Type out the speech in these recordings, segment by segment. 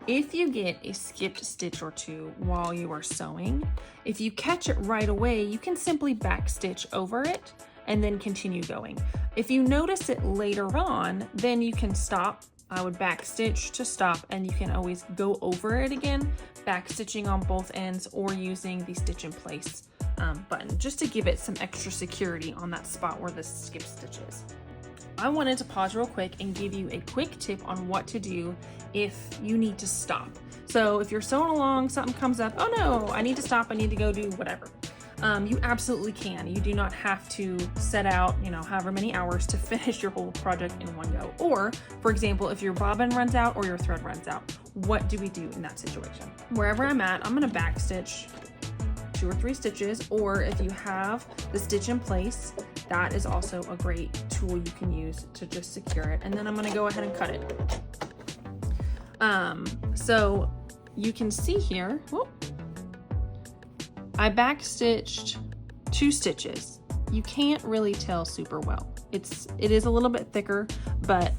If you get a skipped stitch or two while you are sewing, if you catch it right away, you can simply back stitch over it and then continue going. If you notice it later on, then you can stop. I would back stitch to stop, and you can always go over it again, back stitching on both ends or using the stitch in place button just to give it some extra security on that spot where the skip stitch is. I wanted to pause real quick and give you a quick tip on what to do if you need to stop. So if you're sewing along, something comes up, oh no, I need to stop, I need to go do whatever. You absolutely can. You do not have to set out, however many hours to finish your whole project in one go. Or, for example, if your bobbin runs out or your thread runs out, what do we do in that situation? Wherever I'm at, I'm gonna back stitch 2 or 3 stitches, or if you have the stitch in place, that is also a great tool you can use to just secure it. And then I'm gonna go ahead and cut it. So you can see here, whoop, I back stitched 2 stitches. You can't really tell super well. It is a little bit thicker, but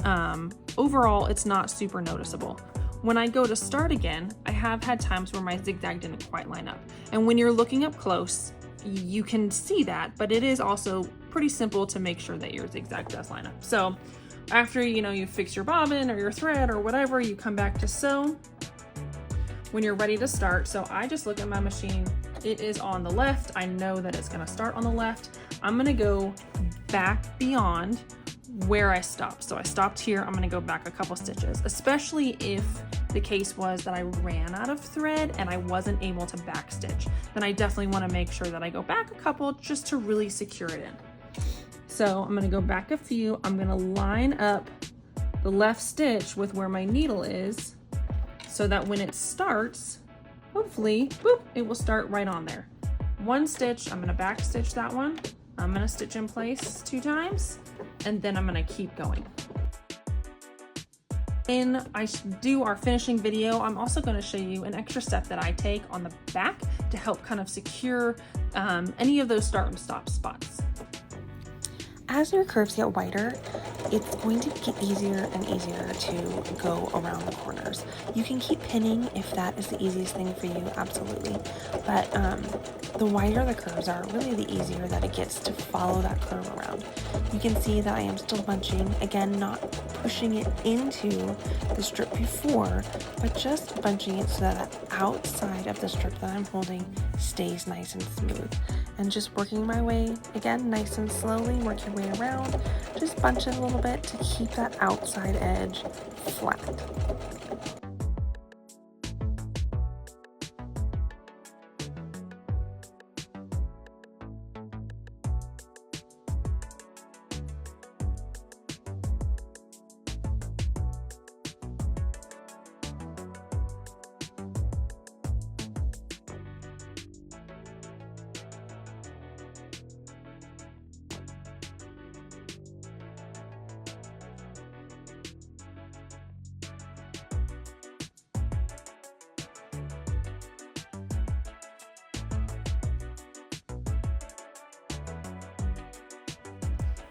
overall it's not super noticeable. When I go to start again, I have had times where my zigzag didn't quite line up. And when you're looking up close, you can see that, but it is also pretty simple to make sure that your zigzag does line up. So after, you fix your bobbin or your thread or whatever, you come back to sew when you're ready to start. So I just look at my machine. It is on the left. I know that it's gonna start on the left. I'm gonna go back beyond where I stopped. So I stopped here, I'm gonna go back a couple stitches, especially if the case was that I ran out of thread and I wasn't able to back stitch. Then I definitely wanna make sure that I go back a couple just to really secure it in. So I'm gonna go back a few, I'm gonna line up the left stitch with where my needle is so that when it starts, hopefully, boop, it will start right on there. 1 stitch, I'm gonna back stitch that one. I'm gonna stitch in place 2 times, and then I'm gonna keep going. When I do our finishing video, I'm also gonna show you an extra step that I take on the back to help kind of secure any of those start and stop spots. As your curves get wider, it's going to get easier and easier to go around the corners. You can keep pinning if that is the easiest thing for you, absolutely. But the wider the curves are, really the easier that it gets to follow that curve around. You can see that I am still bunching, again, not pushing it into the strip before, but just bunching it so that the outside of the strip that I'm holding stays nice and smooth. And just working my way, again, nice and slowly, work your way around, just bunch it a little bit to keep that outside edge flat.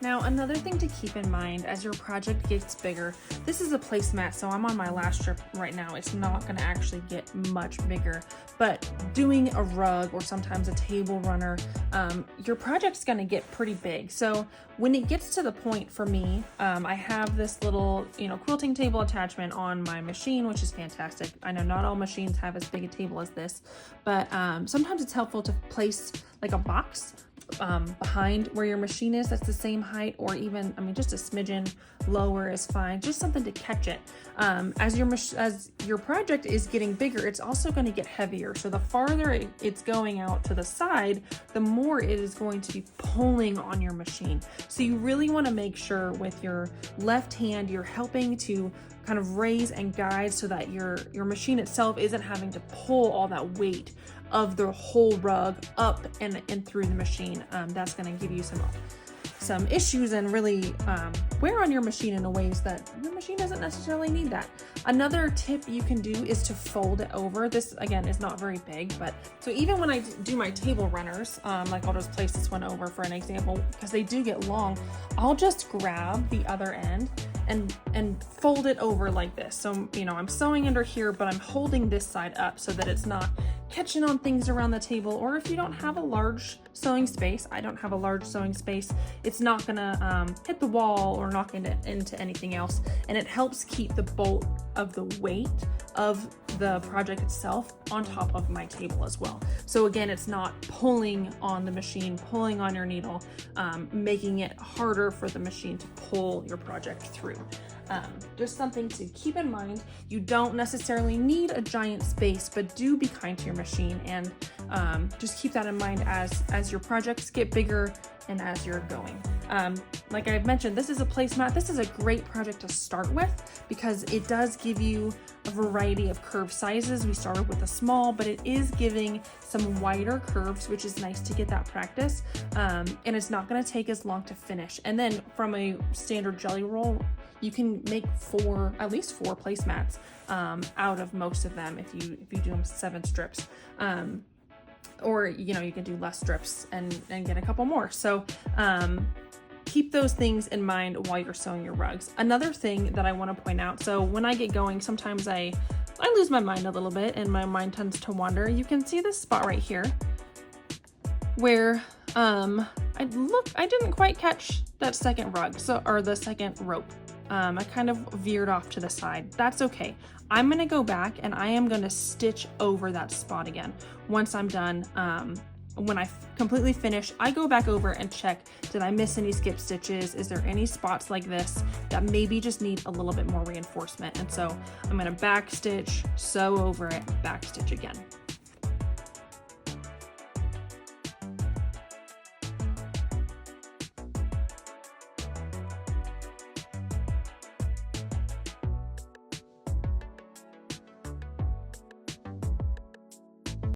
Now, another thing to keep in mind as your project gets bigger, this is a placemat, so I'm on my last strip right now. It's not gonna actually get much bigger, but doing a rug or sometimes a table runner, your project's gonna get pretty big. So when it gets to the point for me, I have this little, quilting table attachment on my machine, which is fantastic. I know not all machines have as big a table as this, but sometimes it's helpful to place like a box behind where your machine is that's the same height, or even, just a smidgen lower is fine, just something to catch it. As your project is getting bigger, it's also going to get heavier, so the farther it's going out to the side, the more it is going to be pulling on your machine. So you really want to make sure with your left hand you're helping to kind of raise and guide so that your machine itself isn't having to pull all that weight of the whole rug up and through the machine. That's going to give you some issues and really wear on your machine in a ways that your machine doesn't necessarily need that. Another tip you can do is to fold it over. This again is not very big, but so even when I do my table runners, like I'll just place this one over for an example, because they do get long, I'll just grab the other end and fold it over like this. So, you know, I'm sewing under here, but I'm holding this side up so that it's not catching on things around the table. Or if you don't have a large sewing space, I don't have a large sewing space, it's not gonna hit the wall or knock into anything else. And it helps keep the bulk of the weight of the project itself on top of my table as well. So again, it's not pulling on the machine, pulling on your needle, making it harder for the machine to pull your project through. Just something to keep in mind. You don't necessarily need a giant space, but do be kind to your machine, and just keep that in mind as your projects get bigger and as you're going. Like I've mentioned, this is a placemat. This is a great project to start with because it does give you a variety of curve sizes. We started with a small, but it is giving some wider curves, which is nice to get that practice. And it's not going to take as long to finish. And then from a standard jelly roll, you can make at least four placemats out of most of them if you do them 7 strips. Or, you know, you can do less strips and get a couple more. So keep those things in mind while you're sewing your rugs. Another thing that I want to point out, so when I get going, sometimes I lose my mind a little bit and my mind tends to wander. You can see this spot right here where I didn't quite catch that second rug, or the second rope. I kind of veered off to the side. That's okay. I'm gonna go back and I am gonna stitch over that spot again. Once I'm done, when I completely finish, I go back over and check, did I miss any skip stitches? Is there any spots like this that maybe just need a little bit more reinforcement? And so I'm gonna back stitch, sew over it, back stitch again.